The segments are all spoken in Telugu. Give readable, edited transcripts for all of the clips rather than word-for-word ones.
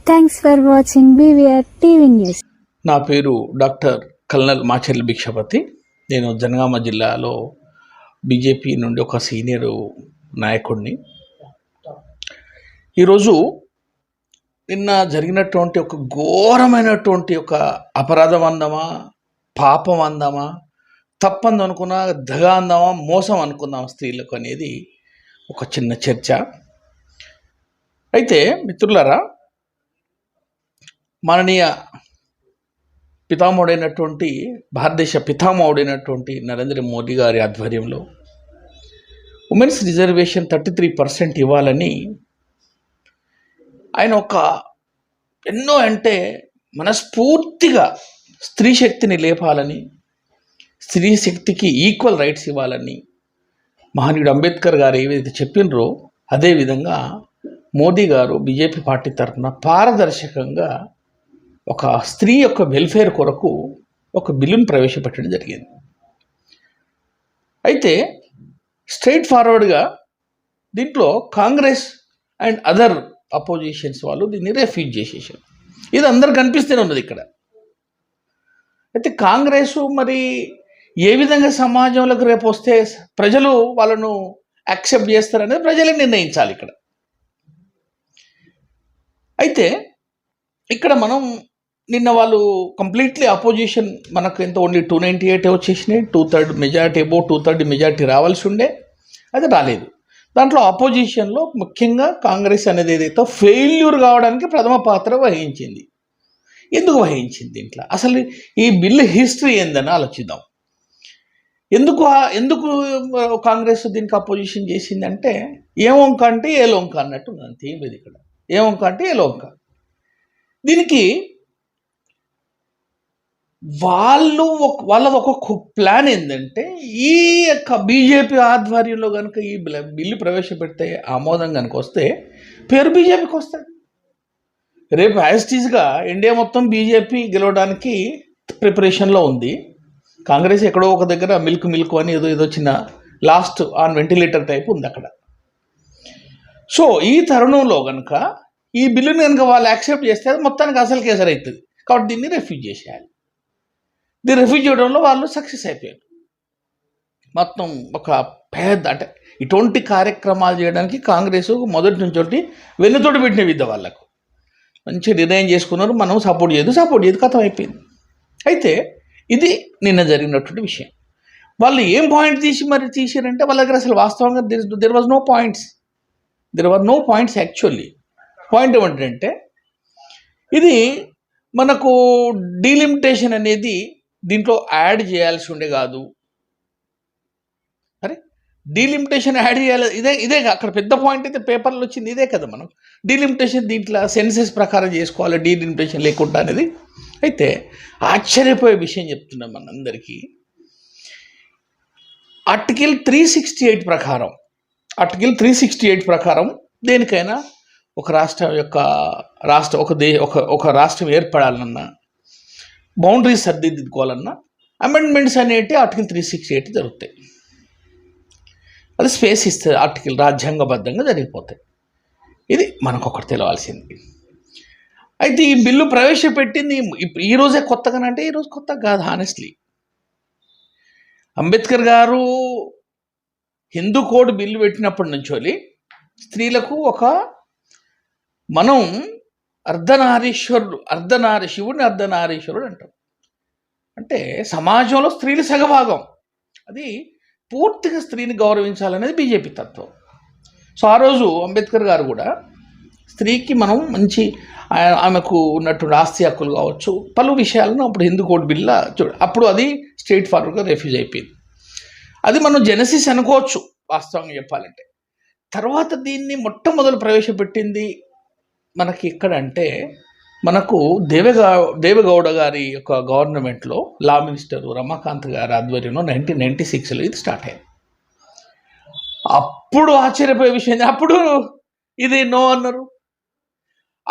Thanks for watching BVR TV news. నా పేరు డాక్టర్ కల్నల్ మాచెర్ల భిక్షపతి. నేను జనగామ జిల్లాలో బీజేపీ నుండి ఒక సీనియర్ నాయకుడిని. ఈరోజు నిన్న జరిగినటువంటి ఒక ఘోరమైనటువంటి ఒక అపరాధం అందామా, పాపం అందామా, తప్పంది అనుకున్నా, దగా అందామా, మోసం అనుకుందామా స్త్రీలకు అనేది ఒక చిన్న చర్చ. అయితే మిత్రులారా, మాననీయ పితామహుడైనటువంటి భారతదేశ పితామహుడైనటువంటి నరేంద్ర మోదీ గారి ఆధ్వర్యంలో ఉమెన్స్ రిజర్వేషన్ 33% ఇవ్వాలని ఆయన ఎన్నో అంటే మనస్ఫూర్తిగా స్త్రీ శక్తిని లేపాలని, స్త్రీ శక్తికి ఈక్వల్ రైట్స్ ఇవ్వాలని మహనీయుడు అంబేద్కర్ గారు ఏవైతే చెప్పినరో అదేవిధంగా మోదీ గారు బీజేపీ పార్టీ తరఫున పారదర్శకంగా ఒక స్త్రీ యొక్క వెల్ఫేర్ కొరకు ఒక బిల్లును ప్రవేశపెట్టడం జరిగింది. అయితే స్ట్రైట్ ఫార్వర్డ్గా దీంట్లో కాంగ్రెస్ అండ్ అదర్ అపోజిషన్స్ వాళ్ళు దీన్ని రెఫ్యూజ్ చేసేసారు. ఇది అందరు కనిపిస్తూనే ఉన్నది ఇక్కడ. అయితే కాంగ్రెస్ మరి ఏ విధంగా సమాజంలోకి రేపు వస్తే ప్రజలు వాళ్ళను యాక్సెప్ట్ చేస్తారనేది ప్రజలే నిర్ణయించాలి ఇక్కడ. అయితే ఇక్కడ మనం నిన్న వాళ్ళు కంప్లీట్లీ అపోజిషన్ మనకు ఎంత ఓన్లీ 298 వచ్చేసినాయి. 2/3 మెజారిటీ, 2/3 మెజారిటీ రావాల్సి ఉండే, అది రాలేదు. దాంట్లో అపోజిషన్లో ముఖ్యంగా కాంగ్రెస్ అనేది ఏదైతే ఫెయిల్యూర్ కావడానికి ప్రథమ పాత్ర వహించింది. ఎందుకు వహించింది? దీంట్లో అసలు ఈ బిల్లు హిస్టరీ ఏందని ఆలోచిద్దాం. ఎందుకు కాంగ్రెస్ దీనికి అపోజిషన్ చేసిందంటే ఏ వంక అంటే ఏ లొంక అన్నట్టు అంతే. ఏం లేదు ఇక్కడ. ఏ వంక అంటే ఏ లొంక. దీనికి వాళ్ళది ఒక ప్లాన్ ఏంటంటే, ఈ యొక్క బీజేపీ ఆధ్వర్యంలో కనుక ఈ బిల్లు ప్రవేశపెడితే ఆమోదం కనుక వస్తే పేరు బీజేపీకి వస్తుంది. రేపు యాజిటీస్గా ఇండియా మొత్తం బీజేపీ గెలవడానికి ప్రిపరేషన్లో ఉంది. కాంగ్రెస్ ఎక్కడో ఒక దగ్గర మిల్క్ అని ఏదో చిన్న లాస్ట్ ఆన్ వెంటిలేటర్ టైప్ ఉంది అక్కడ. సో ఈ తరుణంలో కనుక ఈ బిల్లుని కనుక వాళ్ళు యాక్సెప్ట్ చేస్తే అది మొత్తానికి అసలు కేసరి అవుతుంది. కాబట్టి దీన్ని రెఫ్యూజ్ చేసేయాలి. దీన్ని రెఫ్యూజ్ చేయడంలో వాళ్ళు సక్సెస్ అయిపోయారు. మొత్తం ఒక పెద్ద అంటే ఇటువంటి కార్యక్రమాలు చేయడానికి కాంగ్రెస్ మొదటి నుంచి వెన్నుతోటి పెట్టిన విద్య వాళ్ళకు మంచి నిర్ణయం చేసుకున్నారు. మనం సపోర్ట్ చేయదు కథం అయిపోయింది. అయితే ఇది నిన్న జరిగినటువంటి విషయం. వాళ్ళు ఏం పాయింట్ తీసారంటే వాళ్ళ దగ్గర అసలు వాస్తవంగా there was no points actually. Point ఏమంటారంటే, ఇది మనకు డీలిమిటేషన్ అనేది దీంట్లో యాడ్ చేయాల్సి ఉండే కాదు. అరే డీలిమిటేషన్ యాడ్ చేయాలి, ఇదే అక్కడ పెద్ద పాయింట్ అయితే పేపర్లో వచ్చింది ఇదే కదా. మనం డీలిమిటేషన్ దీంట్లో సెన్సెస్ ప్రకారం చేసుకోవాలి, డీలిమిటేషన్ లేకుండా అనేది. అయితే ఆశ్చర్యపోయే విషయం చెప్తున్నాం మనందరికీ. ఆర్టికల్ 368 ప్రకారం దేనికైనా ఒక రాష్ట్రం ఏర్పడాలన్నా, బౌండరీస్ సర్దిద్దుకోవాలన్నా అమెండ్మెంట్స్ అనేవి ఆర్టికల్ 368 జరుగుతాయి. అది స్పేస్ ఇస్తుంది, ఆర్టికల్ రాజ్యాంగబద్ధంగా జరిగిపోతాయి. ఇది మనకొకటి తెలవాల్సింది. అయితే ఈ బిల్లు ప్రవేశపెట్టింది ఈరోజే కొత్తగానంటే ఈరోజు కొత్త కాదు. హానెస్ట్లీ అంబేద్కర్ గారు హిందూ కోడ్ బిల్లు పెట్టినప్పటి నుంచి స్త్రీలకు మనం శివుడిని అర్ధనారీశ్వరుడు అంటాం. అంటే సమాజంలో స్త్రీలు సగభాగం. అది పూర్తిగా స్త్రీని గౌరవించాలనేది బీజేపీ తత్వం. సో ఆ రోజు అంబేద్కర్ గారు కూడా స్త్రీకి మనం మంచి ఆమెకు ఉన్నటువంటి ఆస్తి హక్కులు కావచ్చు, పలు విషయాలను అప్పుడు హిందూ కోడ్ బిల్ల అప్పుడు అది స్ట్రైట్ ఫార్వర్డ్గా రెఫ్యూజ్ అయిపోయింది. అది మనం జెనసిస్ అనుకోవచ్చు వాస్తవంగా చెప్పాలంటే. తర్వాత దీన్ని మొట్టమొదలు ప్రవేశపెట్టింది మనకి ఎక్కడంటే, మనకు దేవగౌడ గారి యొక్క గవర్నమెంట్లో లా మినిస్టర్ రమాకాంత్ గారి ఆధ్వర్యంలో 1996లో ఇది స్టార్ట్ అయింది. అప్పుడు ఆశ్చర్యపోయే విషయం, అప్పుడు ఇది నో అన్నారు.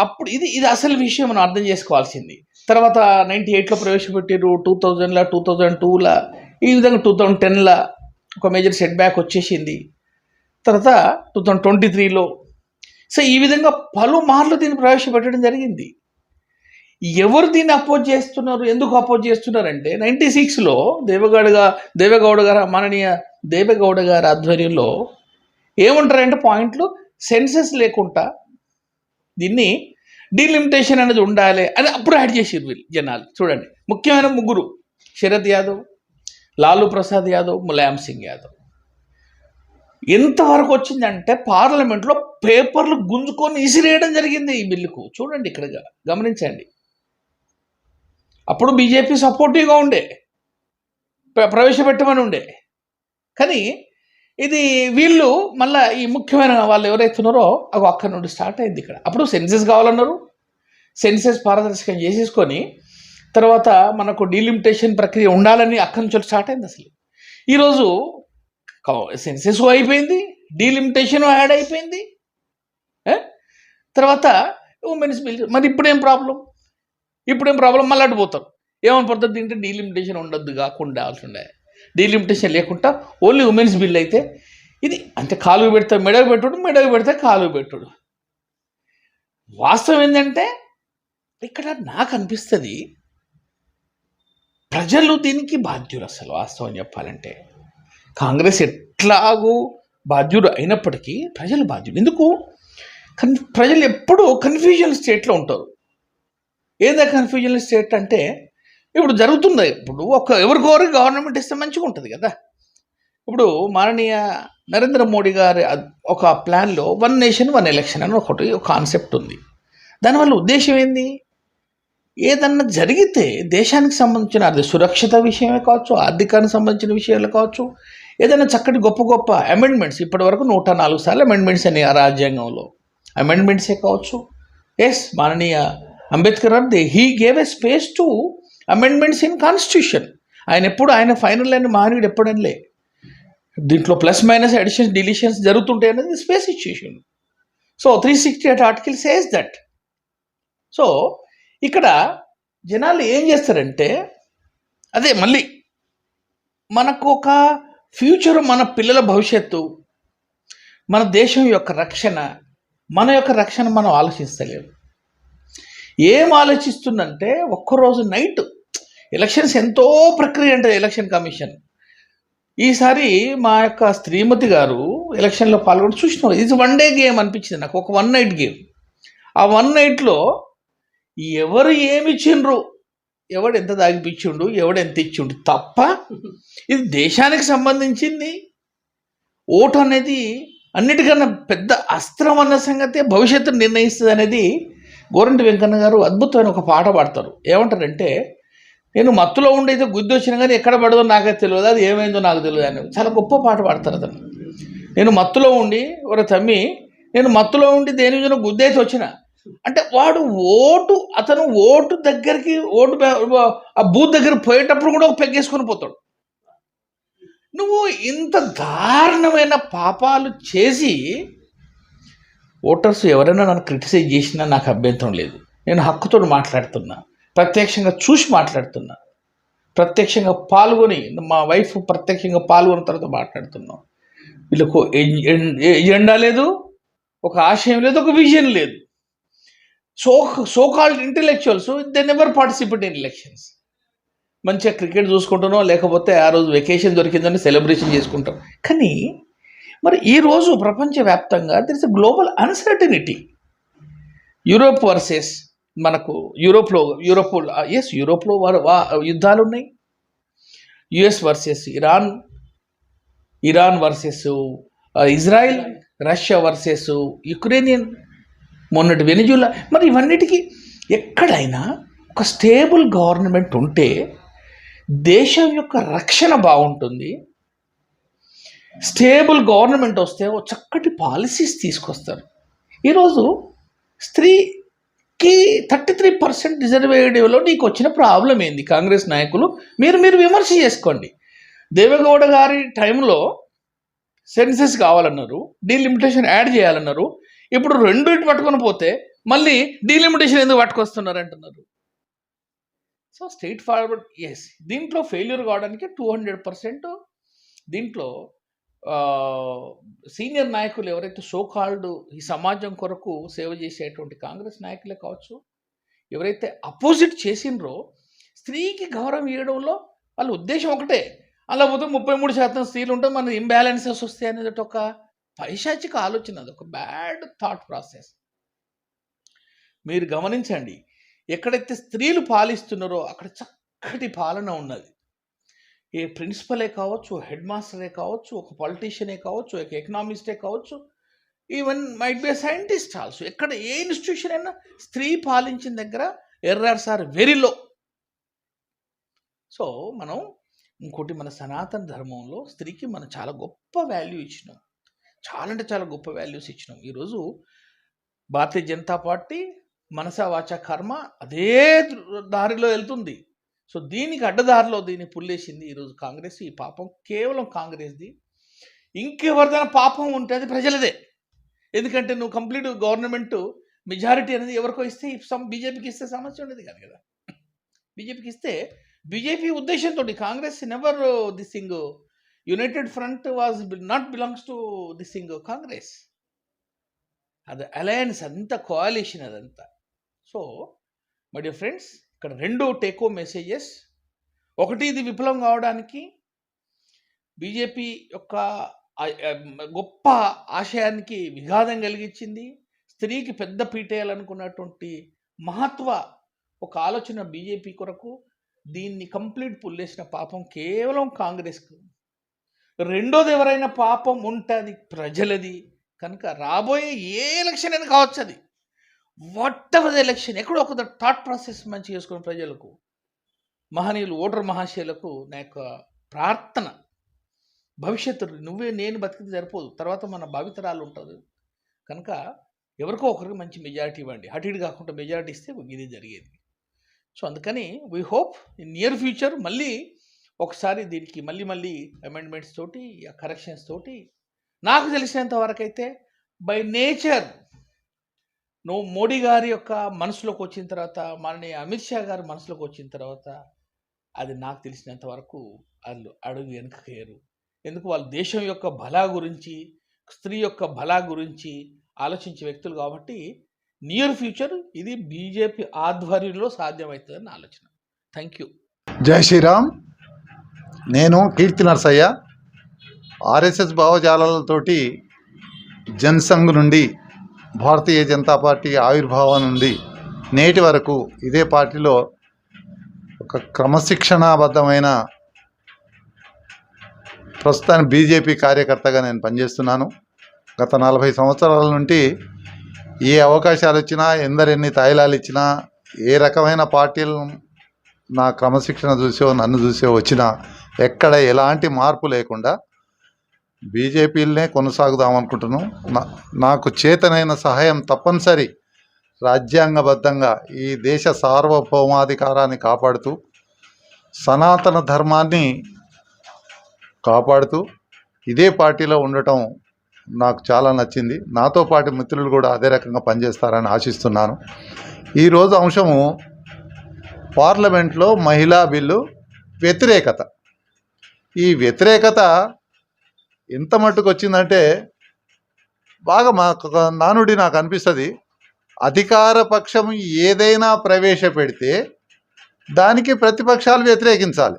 అప్పుడు ఇది అసలు విషయం మనం అర్థం చేసుకోవాల్సింది. తర్వాత 98లో ప్రవేశపెట్టారు, 2000లో, 2002లో, ఈ విధంగా 2010లో ఒక మేజర్ సెట్ బ్యాక్ వచ్చేసింది. తర్వాత 2023లో సో ఈ విధంగా పలుమార్లు దీన్ని ప్రవేశపెట్టడం జరిగింది. ఎవరు దీన్ని అపోజ్ చేస్తున్నారు, ఎందుకు అపోజ్ చేస్తున్నారంటే 96లో దేవేగౌడ గారు మాననీయ దేవేగౌడ గారి ఆధ్వర్యంలో ఏమంటారంటే పాయింట్లు, సెన్సెస్ లేకుండా దీన్ని డీలిమిటేషన్ అనేది ఉండాలి అని అప్పుడు యాడ్ చేసారు వీళ్ళు జనాలు. చూడండి, ముఖ్యమైన ముగ్గురు, శరద్ యాదవ్, లాలూ ప్రసాద్ యాదవ్, ములాయం సింగ్ యాదవ్. ఎంతవరకు వచ్చిందంటే పార్లమెంట్లో పేపర్లు గుంజుకొని ఇసిరేయడం జరిగింది ఈ బిల్లుకు. చూడండి, ఇక్కడ గమనించండి. అప్పుడు బీజేపీ సపోర్టివ్గా ఉండే, ప్రవేశపెట్టమని ఉండే, కానీ ఇది వీళ్ళు మళ్ళీ ఈ ముఖ్యమైన వాళ్ళు ఎవరైతే ఉన్నారో అవి అక్కడి నుండి స్టార్ట్ అయింది. ఇక్కడ అప్పుడు సెన్సెస్ కావాలన్నారు, సెన్సెస్ పారదర్శకం చేసేసుకొని తర్వాత మనకు డీలిమిటేషన్ ప్రక్రియ ఉండాలని అక్కడి నుంచి స్టార్ట్ అయింది. అసలు ఈరోజు సెన్సెస్ అయిపోయింది, డీలిమిటేషన్ యాడ్ అయిపోయింది, తర్వాత ఉమెన్స్ బిల్. మరి ఇప్పుడేం ప్రాబ్లం మళ్ళీ అడ్డుపోతారు. ఏమని పడుతుంది, దీంట్లో డీలిమిటేషన్ ఉండొద్దు, కాకుండా ఉండే డీలిమిటేషన్ లేకుండా ఓన్లీ ఉమెన్స్ బిల్ అయితే ఇది అంటే కాలువ పెడితే మెడకు పెట్టుడు, మెడకు పెడితే కాలువ పెట్టుడు. వాస్తవం ఏంటంటే ఇక్కడ నాకు అనిపిస్తుంది ప్రజలు దీనికి బాధ్యులు. అసలు వాస్తవం చెప్పాలంటే కాంగ్రెస్ ఎట్లాగూ బాధ్యుడు అయినప్పటికీ ప్రజలు బాధ్యులు. ఎందుకు? ప్రజలు ఎప్పుడూ కన్ఫ్యూజన్ స్టేట్లో ఉంటారు. ఏదో కన్ఫ్యూజన్ స్టేట్ అంటే ఇప్పుడు జరుగుతుంది. ఇప్పుడు ఎవరికొవరు గవర్నమెంట్ ఇస్తే మంచిగా ఉంటుంది కదా. ఇప్పుడు మాననీయ నరేంద్ర మోడీ గారి ఒక ప్లాన్లో 1 నేషన్ 1 ఎలక్షన్ అని ఒక కాన్సెప్ట్ ఉంది. దానివల్ల ఉద్దేశం ఏంది? ఏదన్నా జరిగితే దేశానికి సంబంధించిన అది సురక్షిత విషయమే కావచ్చు, ఆర్థికానికి సంబంధించిన విషయాలు కావచ్చు, ఏదైనా చక్కటి గొప్ప అమెండ్మెంట్స్, ఇప్పటి వరకు 104 సార్లు అమెండ్మెంట్స్ అని ఆ రాజ్యాంగంలో అమెండ్మెంట్సే కావచ్చు. ఎస్, మాననీయ అంబేద్కర్ గారు he gave a space to amendments in constitution. ఆయన ఫైనల్ అయిన మహనీయుడు ఎప్పుడనిలే. దీంట్లో ప్లస్ మైనస్ అడిషన్స్ డిలీషన్స్ జరుగుతుంటాయి అనేది స్పేస్ ఇచ్చేసిండు. So 368 article says that. So ఇక్కడ జనాలు ఏం చేస్తారంటే అదే మళ్ళీ మనకు ఒక ఫ్యూచర్, మన పిల్లల భవిష్యత్తు, మన దేశం యొక్క రక్షణ, మనం ఆలోచిస్తలేము. ఏం ఆలోచిస్తుందంటే ఒక్కరోజు నైట్ ఎలక్షన్స్ ఎంతో ప్రక్రియ అంటే ఎలక్షన్ కమిషన్. ఈసారి మా యొక్క శ్రీమతి గారు ఎలక్షన్లో పాల్గొని చూసినాం. ఇది 1 డే గేమ్ అనిపించింది నాకు, ఒక 1 నైట్ గేమ్. ఆ 1 నైట్లో ఎవరు ఏమి ఇచ్చిండ్రు, ఎవడు ఎంత దాగిపించిండు, ఎవడు ఎంత ఇచ్చిండు తప్ప ఇది దేశానికి సంబంధించింది. ఓటు అనేది అన్నిటికన్నా పెద్ద అస్త్రం అన్న సంగతే భవిష్యత్తును నిర్ణయిస్తుంది అనేది గోరంటి వెంకన్న గారు అద్భుతమైన ఒక పాట పాడతారు. ఏమంటారంటే, నేను మత్తులో ఉండేదో గుద్ది వచ్చినా కానీ ఎక్కడ పడదో నాకే తెలియదు, అది ఏమైందో నాకు తెలియదు అని చాలా గొప్ప పాట పాడతారు అతను. నేను మత్తులో ఉండి నేను మత్తులో ఉండి దేని మీద గుద్ది అయితే వచ్చిన అంటే వాడు అతను ఓటు దగ్గరికి ఆ బూత్ దగ్గర పోయేటప్పుడు కూడా ఒక పెగ్గేసుకొని పోతాడు. నువ్వు ఇంత దారుణమైన పాపాలు చేసి ఓటర్స్ ఎవరైనా నన్ను క్రిటిసైజ్ చేసినా నాకు అభ్యంతరం లేదు. నేను హక్కుతో మాట్లాడుతున్నా, ప్రత్యక్షంగా చూసి మాట్లాడుతున్నా, ప్రత్యక్షంగా పాల్గొని మా వైఫ్ ప్రత్యక్షంగా పాల్గొన్న తర్వాత మాట్లాడుతున్నాం. వీళ్ళకు ఎజెండా లేదు, ఒక ఆశయం లేదు, ఒక విజన్ లేదు. So called intellectuals they never participate in elections. మంచిగా క్రికెట్ చూసుకుంటున్నాం, లేకపోతే ఆ రోజు వెకేషన్ దొరికిందని సెలబ్రేషన్ చేసుకుంటాం. కానీ మరి ఈరోజు ప్రపంచవ్యాప్తంగా there is a global uncertainty. Europe versus మనకు యూరోప్లో యుద్ధాలు ఉన్నాయి. US versus Iran versus Israel, Russia versus Ukraine, మొన్నటి వెనిజులా. మరి ఇవన్నిటికీ ఎక్కడైనా ఒక స్టేబుల్ గవర్నమెంట్ ఉంటే దేశం యొక్క రక్షణ బాగుంటుంది. స్టేబుల్ గవర్నమెంట్ వస్తే ఓ చక్కటి పాలసీస్ తీసుకొస్తారు. ఈరోజు స్త్రీకి 33% రిజర్వేటివ్లో నీకు వచ్చిన ప్రాబ్లం ఏంది? కాంగ్రెస్ నాయకులు మీరు విమర్శ చేసుకోండి. దేవేగౌడ గారి టైంలో సెన్సెస్ కావాలన్నారు, డీలిమిటేషన్ యాడ్ చేయాలన్నారు. ఇప్పుడు 2 పట్టుకొని పోతే మళ్ళీ డీలిమిటేషన్ ఎందుకు పట్టుకొస్తున్నారు అంటున్నారు. So straight forward. ఎస్, దీంట్లో ఫెయిల్యూర్ కావడానికి 200% దీంట్లో సీనియర్ నాయకులు ఎవరైతే సోకాల్డ్ ఈ సమాజం కొరకు సేవ చేసేటువంటి కాంగ్రెస్ నాయకులే కావచ్చు, ఎవరైతే అపోజిట్ చేసిండ్రో స్త్రీకి గౌరవం ఇవ్వడంలో వాళ్ళ ఉద్దేశం ఒకటే. అలా పోతే 33% స్త్రీలు ఉంటే మన ఇంబ్యాలెన్సెస్ వస్తాయి అనేది ఒక పైశాచిక ఆలోచన, అది ఒక బ్యాడ్ థాట్ ప్రాసెస్. మీరు గమనించండి, ఎక్కడైతే స్త్రీలు పాలిస్తున్నారో అక్కడ చక్కటి పాలన ఉన్నది. ఏ ప్రిన్సిపలే కావచ్చు, హెడ్ మాస్టరే కావచ్చు, ఒక పొలిటీషియనే కావచ్చు, ఒక ఎకనామిస్టే కావచ్చు, even might be scientist also. ఎక్కడ ఏ ఇన్స్టిట్యూషన్ అయినా స్త్రీ పాలించిన దగ్గర errors are very low. So మనం ఇంకోటి, మన సనాతన ధర్మంలో స్త్రీకి మనం చాలా గొప్ప వాల్యూ ఇచ్చినాం, చాలా అంటే చాలా గొప్ప వాల్యూస్ ఇచ్చినాం. ఈరోజు భారతీయ జనతా పార్టీ మనసా వాచ కర్మ అదే దారిలో వెళ్తుంది. సో దీనికి అడ్డదారిలో దీన్ని పుల్లేసింది ఈరోజు కాంగ్రెస్. ఈ పాపం కేవలం కాంగ్రెస్ది. ఇంకెవరిదైనా పాపం ఉంటే అది ప్రజలదే. ఎందుకంటే నువ్వు కంప్లీట్ గవర్నమెంట్ మెజారిటీ అనేది ఎవరికో ఇస్తే, బీజేపీకి ఇస్తే సమస్య ఉండేది కాదు కదా. బీజేపీకి ఇస్తే బీజేపీ ఉద్దేశంతో Congress never this thing, United front was not belongs to this thing Congress. అది అలయన్స్, అంతా కోalition అదంతా. సో మై డియర్ ఫ్రెండ్స్, ఇక్కడ 2 టేక్ మెసేజెస్. ఒకటి, ఇది విఫలం కావడానికి బీజేపీ యొక్క గొప్ప ఆశయానికి విఘాతం కలిగించింది. స్త్రీకి పెద్ద పీటేయాలనుకున్నటువంటి మహత్వ ఒక ఆలోచన బీజేపీ కొరకు, దీన్ని కంప్లీట్ పుల్లేసిన పాపం కేవలం కాంగ్రెస్కు. రెండోది, ఎవరైనా పాపం ఉంటే అది ప్రజలది. కనుక రాబోయే ఏ ఎలక్షన్ అయినా కావచ్చు, అది వాట్ ఎవర్ ద ఎలక్షన్, ఎక్కడో ఒక థాట్ ప్రాసెస్ మంచి చేసుకున్న ప్రజలకు, మహనీయులు ఓటర్ మహాశయులకు నా యొక్క ప్రార్థన, భవిష్యత్తు నువ్వే నేను బతికితే సరిపోదు, తర్వాత మన భావితరాలు ఉంటుంది. కనుక ఎవరికో ఒకరికి మంచి మెజారిటీ ఇవ్వండి. అటు ఇటు కాకుండా మెజారిటీ ఇస్తే ఇది జరిగేది. సో అందుకని we hope in near future మళ్ళీ ఒకసారి దీనికి మళ్ళీ అమెండ్మెంట్స్ తోటి, కరెక్షన్స్ తోటి, నాకు తెలిసినంత వరకు అయితే బై నేచర్ నువ్వు మోడీ గారి యొక్క మనసులోకి వచ్చిన తర్వాత, మాననీయ అమిత్ షా గారి మనసులోకి వచ్చిన తర్వాత, అది నాకు తెలిసినంత వరకు వాళ్ళు అడుగు వెనుకకేయరు. ఎందుకు, వాళ్ళ దేశం యొక్క భలా గురించి, స్త్రీ యొక్క భలా గురించి ఆలోచించే వ్యక్తులు కాబట్టి నియర్ ఫ్యూచర్ ఇది బీజేపీ ఆధ్వర్యంలో సాధ్యమవుతుందని ఆలోచన. Thank you. జై శ్రీరామ్. నేను కీర్తి నరసయ్య. ఆర్ఎస్ఎస్ భావజాలాలతోటి జనసంఘ్ నుండి, భారతీయ జనతా పార్టీ ఆవిర్భావం నుండి నేటి వరకు ఇదే పార్టీలో ఒక క్రమశిక్షణాబద్ధమైన, ప్రస్తుతానికి బీజేపీ కార్యకర్తగా నేను పనిచేస్తున్నాను. గత 40 సంవత్సరాల నుండి ఏ అవకాశాలు వచ్చినా, ఎందరెన్ని తాయిలాలు ఇచ్చినా, ఏ రకమైన పార్టీలు నా క్రమశిక్షణ చూసో నన్ను చూసో వచ్చినా ఎక్కడ ఎలాంటి మార్పు లేకుండా బీజేపీలనే కొనసాగుదామనుకుంటున్నాం. నాకు చేతనైన సహాయం తప్పనిసరి, రాజ్యాంగబద్ధంగా ఈ దేశ సార్వభౌమాధికారాన్ని కాపాడుతూ, సనాతన ధర్మాన్ని కాపాడుతూ ఇదే పార్టీలో ఉండటం నాకు చాలా నచ్చింది. నాతో పాటు మిత్రులు కూడా అదే రకంగా పనిచేస్తారని ఆశిస్తున్నాను. ఈరోజు అంశము పార్లమెంట్లో మహిళా బిల్లు వ్యతిరేకత. ఈ వ్యతిరేకత ఎంత మట్టుకు వచ్చిందంటే, బాగా నానుడి నాకు అనిపిస్తుంది, అధికార పక్షం ఏదైనా ప్రవేశపెడితే దానికి ప్రతిపక్షాలు వ్యతిరేకించాలి.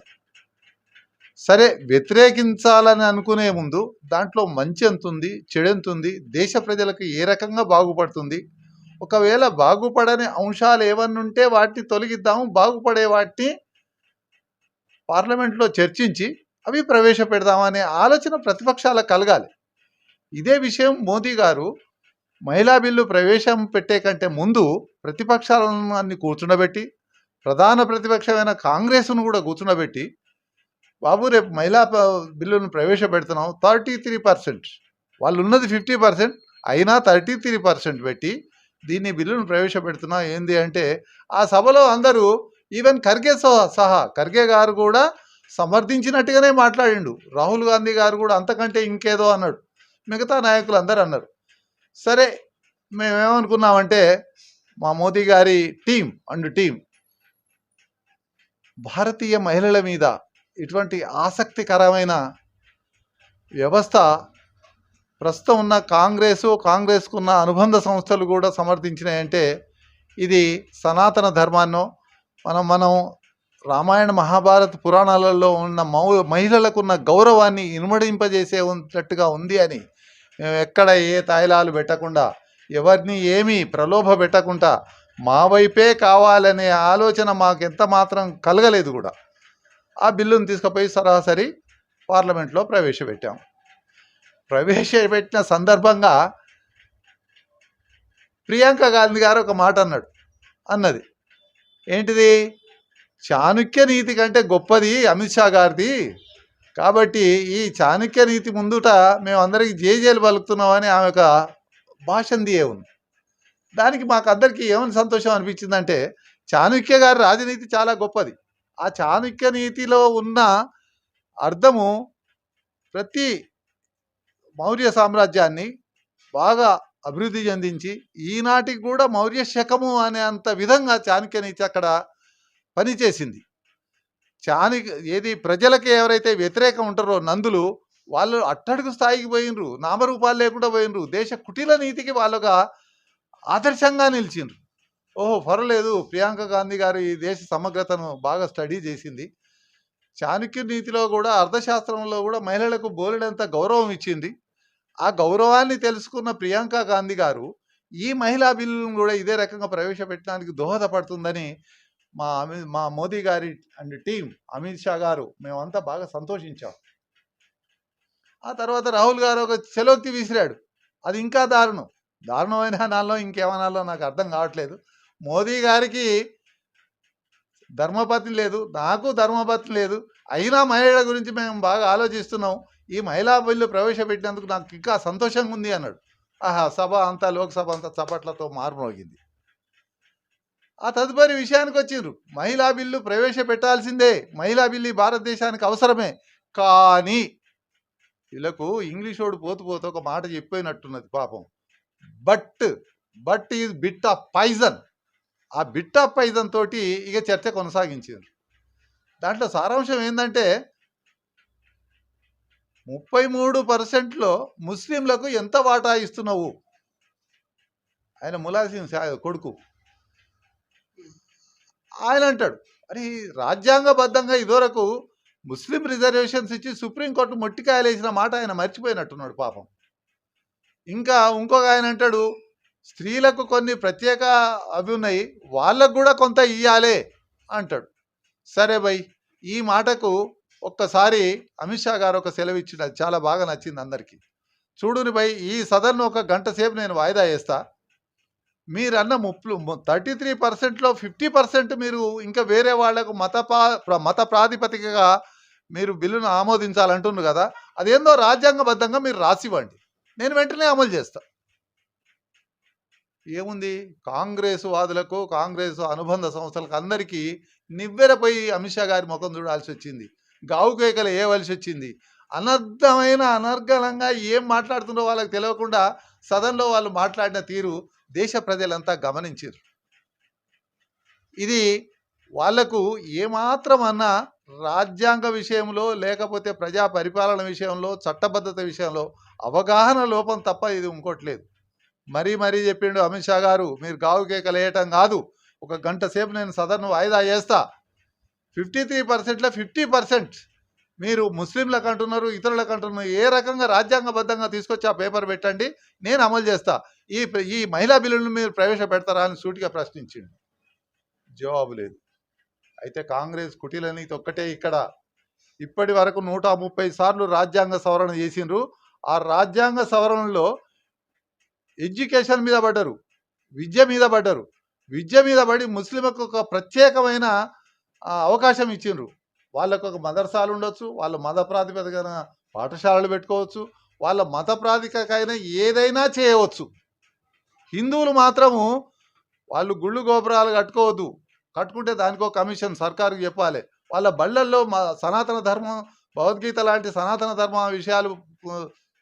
సరే, వ్యతిరేకించాలని అనుకునే ముందు దాంట్లో మంచి ఎంత ఉంది, చెడు ఎంత ఉంది, దేశ ప్రజలకు ఏ రకంగా బాగుపడుతుంది, ఒకవేళ బాగుపడని అంశాలు ఏమన్నా ఉంటే వాటిని తొలగిద్దాము, బాగుపడే వాటిని పార్లమెంట్లో చర్చించి అవి ప్రవేశపెడదామనే ఆలోచన ప్రతిపక్షాలకు కలగాలి. ఇదే విషయం మోదీ గారు మహిళా బిల్లు ప్రవేశం పెట్టే కంటే ముందు ప్రతిపక్షాలను అన్ని కూర్చుండబెట్టి, ప్రధాన ప్రతిపక్షమైన కాంగ్రెస్ను కూడా కూర్చుండబెట్టి, బాబు రేపు మహిళా బిల్లును ప్రవేశపెడుతున్నాం, 33%, వాళ్ళు ఉన్నది 50%, అయినా 33% పెట్టి దీన్ని బిల్లును ప్రవేశపెడుతున్నాం ఏంది అంటే, ఆ సభలో అందరూ ఈవెన్ ఖర్గే గారు కూడా సమర్థించినట్టుగానే మాట్లాడిండు. రాహుల్ గాంధీ గారు కూడా అంతకంటే ఇంకేదో అన్నాడు. మిగతా నాయకులు అందరూ అన్నారు. సరే, మేమేమనుకున్నామంటే మా మోదీ గారి టీం భారతీయ మహిళల మీద ఇటువంటి ఆసక్తికరమైన వ్యవస్థ ప్రస్తుతం ఉన్న కాంగ్రెస్కున్న అనుబంధ సంస్థలు కూడా సమర్థించినాయంటే ఇది సనాతన ధర్మాన్నో మనం రామాయణ మహాభారత పురాణాలలో ఉన్న మహిళలకు ఉన్న గౌరవాన్ని ఇనుమడింపజేసేటట్టుగా ఉంది అని మేము ఎక్కడ ఏ తాయిలాలు పెట్టకుండా ఎవరిని ఏమీ ప్రలోభ పెట్టకుండా మా వైపే కావాలనే ఆలోచన మాకు ఎంత మాత్రం కలగలేదు కూడా. ఆ బిల్లును తీసుకుపోయి సరాసరి పార్లమెంట్లో ప్రవేశపెట్టాం. ప్రవేశపెట్టిన సందర్భంగా ప్రియాంక గాంధీ గారు ఒక మాట అన్నది ఏంటిది, చాణక్య నీతి కంటే గొప్పది అమిత్ షా గారిది, కాబట్టి ఈ చాణక్య నీతి ముందుట మేము అందరికీ జేజేలు పలుకుతున్నామని ఆమె ఒక భాషణ దియే ఉంది. దానికి మాకు అందరికీ ఏమని సంతోషం అనిపించిందంటే, చాణక్య గారి రాజనీతి చాలా గొప్పది. ఆ చాణక్య నీతిలో ఉన్న అర్థము ప్రతి మౌర్య సామ్రాజ్యాన్ని బాగా అభివృద్ధి చెందించి ఈనాటికి కూడా మౌర్య శకము అనే అంత విధంగా చాణక్య నీతి అక్కడ పనిచేసింది. ఏది ప్రజలకి ఎవరైతే వ్యతిరేకం ఉంటారో నందులు, వాళ్ళు అట్టడుగు స్థాయికి పోయినరు, నామరూపాలు లేకుండా పోయినరు, దేశ కుటిల నీతికి వాళ్ళగా ఆదర్శంగా నిలిచిండ్రు. ఓహో పర్వాలేదు, ప్రియాంక గాంధీ గారు ఈ దేశ సమగ్రతను బాగా స్టడీ చేసింది. చాణక్య నీతిలో కూడా అర్థశాస్త్రంలో కూడా మహిళలకు బోలెడంత గౌరవం ఇచ్చింది. ఆ గౌరవాన్ని తెలుసుకున్న ప్రియాంక గాంధీ గారు ఈ మహిళా బిల్లును కూడా ఇదే రకంగా ప్రవేశపెట్టడానికి దోహదపడుతుందని మా మోదీ గారి అండ్ టీం, అమిత్ షా గారు, మేమంతా బాగా సంతోషించాం. ఆ తర్వాత రాహుల్ గారు ఒక చెలోక్తి విసిరాడు, అది ఇంకా దారుణమైన నాలో ఇంకేమనాలో నాకు అర్థం కావట్లేదు. మోదీ గారికి ధర్మపత్ని లేదు, నాకు ధర్మపత్ని లేదు, అయినా మహిళల గురించి మేము బాగా ఆలోచిస్తున్నాం, ఈ మహిళా బిల్లు ప్రవేశపెట్టినందుకు నాకు ఇంకా సంతోషంగా ఉంది అన్నాడు. ఆహా, సభ అంతా, లోక్సభ అంతా చప్పట్లతో మారుమోగింది. ఆ తదుపరి విషయానికి వచ్చిండ్రు, మహిళా బిల్లు ప్రవేశపెట్టాల్సిందే, మహిళా బిల్లు భారతదేశానికి అవసరమే, కానీ వీళ్ళకు ఇంగ్లీష్ వాడు పోతూ ఒక మాట చెప్పినట్టున్నది పాపం, but is bit of poison. ఆ బిట్ ఆఫ్ పాయిజన్ తోటి ఇక చర్చ కొనసాగించారు. దాంట్లో సారాంశం ఏంటంటే 33%లో ముస్లింలకు ఎంత వాటా ఇస్తున్నావు, ఆయన ములాజిం కొడుకు ఆయన అంటాడు, అరే రాజ్యాంగబద్ధంగా ఇదివరకు ముస్లిం రిజర్వేషన్స్ ఇచ్చి సుప్రీంకోర్టు మొట్టికాయలు వేసిన మాట ఆయన మర్చిపోయినట్టున్నాడు పాపం. ఇంకా ఇంకొక ఆయన అంటాడు, స్త్రీలకు కొన్ని ప్రత్యేక అవి ఉన్నాయి, వాళ్ళకు కూడా కొంత ఇయ్యాలే అంటాడు. సరే భయ్, ఈ మాటకు ఒక్కసారి అమిత్ షా గారు ఒక సెలవు ఇచ్చిన, చాలా బాగా నచ్చింది అందరికీ. చూడుని భయ్, ఈ సదన్ను 1 గంట సేపు నేను వాయిదా వేస్తా, మీరన్న 33%లో 50% మీరు ఇంకా వేరే వాళ్లకు మత ప్రాతిపదికగా మీరు బిల్లును ఆమోదించాలంటున్నారు కదా, అదేందో రాజ్యాంగబద్ధంగా మీరు రాసివ్వండి, నేను వెంటనే అమలు చేస్తా. ఏముంది, కాంగ్రెస్ వాదులకు, కాంగ్రెస్ అనుబంధ సంస్థలకు అందరికీ నివ్వెరపోయి అమిత్ షా గారి ముఖం చూడాల్సి వచ్చింది, గావుకేకలు వేయవలసి వచ్చింది. అనర్గళంగా ఏం మాట్లాడుతుందో వాళ్ళకి తెలియకుండా సదన్లో వాళ్ళు మాట్లాడిన తీరు దేశ ప్రజలంతా గమనించారు. ఇది వాళ్లకు ఏమాత్రం అన్నా రాజ్యాంగ విషయంలో, లేకపోతే ప్రజా పరిపాలన విషయంలో, చట్టబద్ధత విషయంలో అవగాహన లోపం తప్ప ఇది ఇంకోట్లేదు. మరీ చెప్పిండు అమిత్ షా గారు, మీరు గావు కేకలు వేయటం కాదు, 1 గంట సేపు నేను సదన్ను వాయిదా చేస్తా, 53%లో 50% మీరు ముస్లింలకు అంటున్నారు, ఇతరులకు అంటున్నారు, ఏ రకంగా రాజ్యాంగబద్ధంగా తీసుకొచ్చి ఆ పేపర్ పెట్టండి, నేను అమలు చేస్తా, ఈ మహిళా బిల్లును మీరు ప్రవేశపెడతారా అని సూటిగా ప్రశ్నించిండు. జవాబు లేదు. అయితే కాంగ్రెస్ కుటీల నీతి ఒక్కటే ఇక్కడ. ఇప్పటి వరకు 130 సార్లు రాజ్యాంగ సవరణ చేసిండ్రు. ఆ రాజ్యాంగ సవరణలో ఎడ్యుకేషన్ మీద పడ్డరు, విద్య మీద పడి ముస్లింలకు ఒక ప్రత్యేకమైన అవకాశం ఇచ్చిండ్రు. వాళ్ళకు ఒక మదర్సాలు ఉండొచ్చు, వాళ్ళ మత ప్రాతిపదికన పాఠశాలలు పెట్టుకోవచ్చు, వాళ్ళ మత ప్రాతిపదికైనా ఏదైనా చేయవచ్చు. హిందువులు మాత్రము వాళ్ళు గుళ్ళు గోపురాలు కట్టుకోవద్దు, కట్టుకుంటే దానికో కమిషన్ సర్కారుకి చెప్పాలి, వాళ్ళ బళ్ళల్లో సనాతన ధర్మం, భగవద్గీత లాంటి సనాతన ధర్మ విషయాలు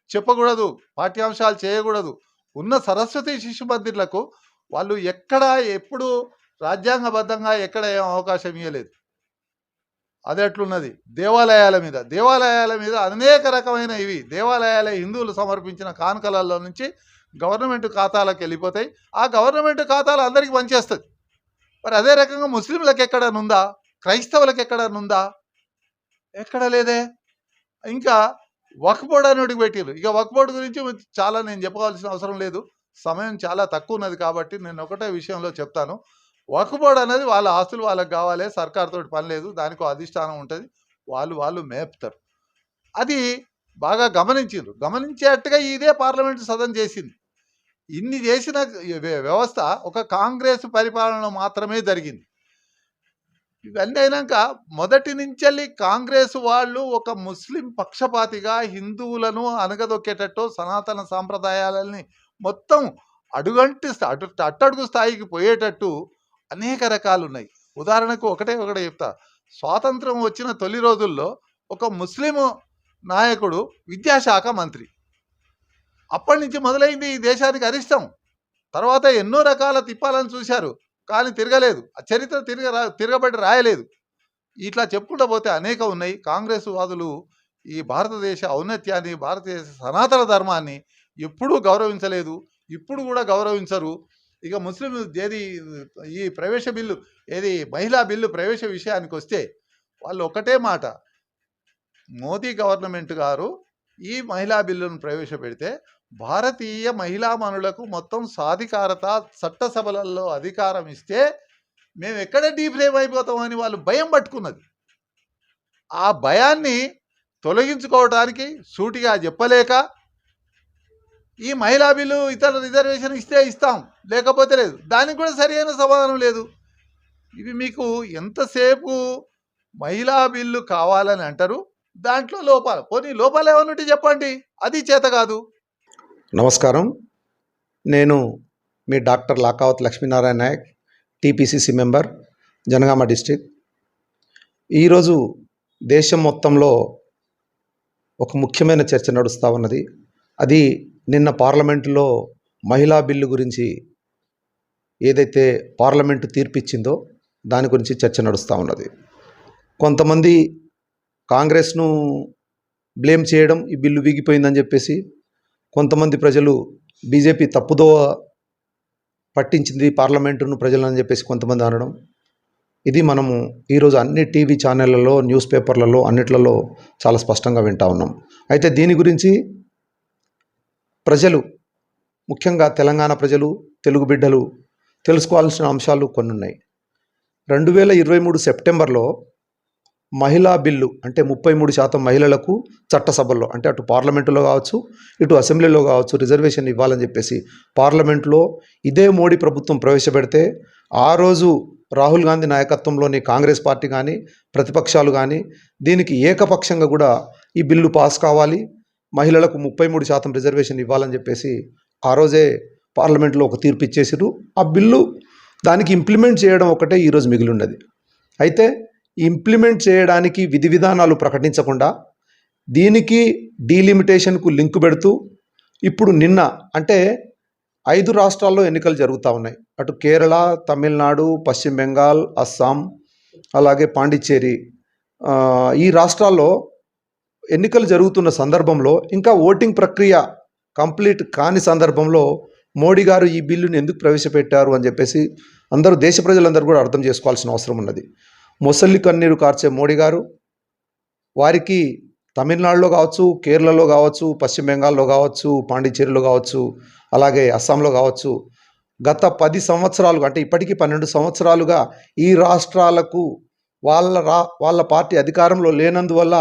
చెప్పకూడదు, పాఠ్యాంశాలు చేయకూడదు. ఉన్న సరస్వతి శిశు మందిర్లకు వాళ్ళు ఎప్పుడు రాజ్యాంగబద్ధంగా ఎక్కడ ఏం అవకాశం ఇవ్వలేదు. అది అట్లున్నది. దేవాలయాల మీద అనేక రకమైన ఇవి దేవాలయాల హిందువులు సమర్పించిన కానుకలలో నుంచి గవర్నమెంట్ ఖాతాలకు వెళ్ళిపోతాయి. ఆ గవర్నమెంట్ ఖాతాలు అందరికీ పనిచేస్తుంది. మరి అదే రకంగా ముస్లింలకు ఎక్కడనుందా? క్రైస్తవులకు ఎక్కడనుందా? ఎక్కడ లేదే. ఇంకా వక్ఫ్ బోర్డు అనేది పెట్టిర్రు. ఇక వక్ఫ్ బోర్డు గురించి చాలా నేను చెప్పవలసిన అవసరం లేదు, సమయం చాలా తక్కువ ఉన్నది కాబట్టి నేను ఒకటే విషయంలో చెప్తాను. వక్ఫ్ బోర్డు అనేది వాళ్ళ ఆస్తులు వాళ్ళకి కావాలి, సర్కారుతో పని లేదు, దానికి అధిష్టానం ఉంటుంది, వాళ్ళు మేపుతారు. అది బాగా గమనించేట్టుగా ఇదే పార్లమెంట్ సదన్ చేసింది. ఇన్ని చేసిన వ్యవస్థ ఒక కాంగ్రెస్ పరిపాలనలో మాత్రమే జరిగింది. ఇవన్నీ అయినాక మొదటి నుంచి కాంగ్రెస్ వాళ్ళు ఒక ముస్లిం పక్షపాతిగా హిందువులను అనగదొక్కేటట్టు సనాతన సాంప్రదాయాలని మొత్తం అట్టడుగు స్థాయికి పోయేటట్టు అనేక రకాలు ఉన్నాయి. ఉదాహరణకు ఒకటే చెప్తా. స్వాతంత్రం వచ్చిన తొలి రోజుల్లో ఒక ముస్లిం నాయకుడు విద్యాశాఖ మంత్రి. అప్పటి నుంచి మొదలైంది ఈ దేశానికి అరిష్టం. తర్వాత ఎన్నో రకాల తిప్పాలని చూశారు, కానీ తిరగలేదు. ఆ చరిత్ర తిరగబడి రాయలేదు. ఇట్లా చెప్పుకుంటూ పోతే అనేక ఉన్నాయి. కాంగ్రెస్ వాదులు ఈ భారతదేశ ఔన్నత్యాన్ని, భారతదేశ సనాతన ధర్మాన్ని ఎప్పుడూ గౌరవించలేదు, ఇప్పుడు కూడా గౌరవించరు. ఇక ముస్లిం ఈ ప్రవేశ బిల్లు మహిళా బిల్లు ప్రవేశ విషయానికి వస్తే వాళ్ళు ఒకటే మాట, మోదీ గవర్నమెంట్ గారు ఈ మహిళా బిల్లును ప్రవేశపెడితే భారతీయ మహిళామణులకు మొత్తం సాధికారత, చట్టసభలలో అధికారం ఇస్తే మేము ఎక్కడ డీఫ్రేమ్ అయిపోతామని వాళ్ళు భయం పట్టుకున్నది. ఆ భయాన్ని తొలగించుకోవడానికి సూటిగా చెప్పలేక ఈ మహిళా బిల్లు ఇతర రిజర్వేషన్ ఇస్తే ఇస్తాం, లేకపోతే లేదు. దానికి కూడా సరైన సమాధానం లేదు. ఇవి మీకు ఎంతసేపు మహిళా బిల్లు కావాలని అంటారు, దాంట్లో లోపాలు ఏమన్నట్టు చెప్పండి, అది చేత కాదు. నమస్కారం, నేను మీ doctor Lakavath Lakshminarayana Naik, TPCC member, Jangaon district. ఈరోజు దేశం మొత్తంలో ఒక ముఖ్యమైన చర్చ నడుస్తూ ఉన్నది. అది నిన్న పార్లమెంటులో మహిళా బిల్లు గురించి ఏదైతే పార్లమెంటు తీర్పిచ్చిందో దాని గురించి చర్చ నడుస్తూ ఉన్నది. కొంతమంది కాంగ్రెస్ను బ్లేమ్ చేయడం, ఈ బిల్లు వీగిపోయిందని చెప్పేసి, కొంతమంది ప్రజలు బీజేపీ తప్పుదో పట్టించింది పార్లమెంటును ప్రజలని చెప్పేసి కొంతమంది అనడం. ఇది మనము ఈరోజు అన్ని టీవీ ఛానళ్లలో, న్యూస్ పేపర్లలో, అన్నిట్లలో చాలా స్పష్టంగా వింటూ ఉన్నాం. అయితే దీని గురించి ప్రజలు, ముఖ్యంగా తెలంగాణ ప్రజలు, తెలుగు బిడ్డలు తెలుసుకోవాల్సిన అంశాలు కొన్ని ఉన్నాయి. 2023 సెప్టెంబర్లో మహిళా బిల్లు అంటే 33% మహిళలకు చట్టసభల్లో, అంటే అటు పార్లమెంటులో కావచ్చు, ఇటు అసెంబ్లీలో కావచ్చు, రిజర్వేషన్ ఇవ్వాలని చెప్పేసి పార్లమెంట్లో ఇదే మోడీ ప్రభుత్వం ప్రవేశపెడితే, ఆ రోజు రాహుల్ గాంధీ నాయకత్వంలోని కాంగ్రెస్ పార్టీ కానీ, ప్రతిపక్షాలు కానీ దీనికి ఏకపక్షంగా కూడా ఈ బిల్లు పాస్ కావాలి, మహిళలకు 33% రిజర్వేషన్ ఇవ్వాలని చెప్పేసి ఆ రోజే పార్లమెంట్లో ఒక తీర్పు ఇచ్చేసారు. ఆ బిల్లు దానికి ఇంప్లిమెంట్ చేయడం ఒకటే ఈరోజు మిగిలి ఉన్నది. అయితే ఇంప్లిమెంట్ చేయడానికి విధి విధానాలు ప్రకటించకుండా దీనికి డీలిమిటేషన్కు లింక్ పెడుతూ ఇప్పుడు నిన్న అంటే 5 రాష్ట్రాల్లో ఎన్నికలు జరుగుతూ ఉన్నాయి. అటు కేరళ, తమిళనాడు, పశ్చిమ బెంగాల్, అస్సాం, అలాగే పాండిచ్చేరి, ఈ రాష్ట్రాల్లో ఎన్నికలు జరుగుతున్న సందర్భంలో ఇంకా ఓటింగ్ ప్రక్రియ కంప్లీట్ కాని సందర్భంలో మోడీ గారు ఈ బిల్లుని ఎందుకు ప్రవేశపెట్టారు అని చెప్పేసి అందరూ, దేశ ప్రజలందరూ కూడా అర్థం చేసుకోవాల్సిన అవసరం ఉన్నది. మొసలి కన్నీరు కార్చే మోడీ గారు, వారికి తమిళనాడులో కావచ్చు, కేరళలో కావచ్చు, పశ్చిమ బెంగాల్లో కావచ్చు, పాండిచ్చేరిలో కావచ్చు, అలాగే అస్సాంలో కావచ్చు, గత 10 సంవత్సరాలుగా అంటే ఇప్పటికీ 12 సంవత్సరాలుగా ఈ రాష్ట్రాలకు వాళ్ళ పార్టీ అధికారంలో లేనందువల్ల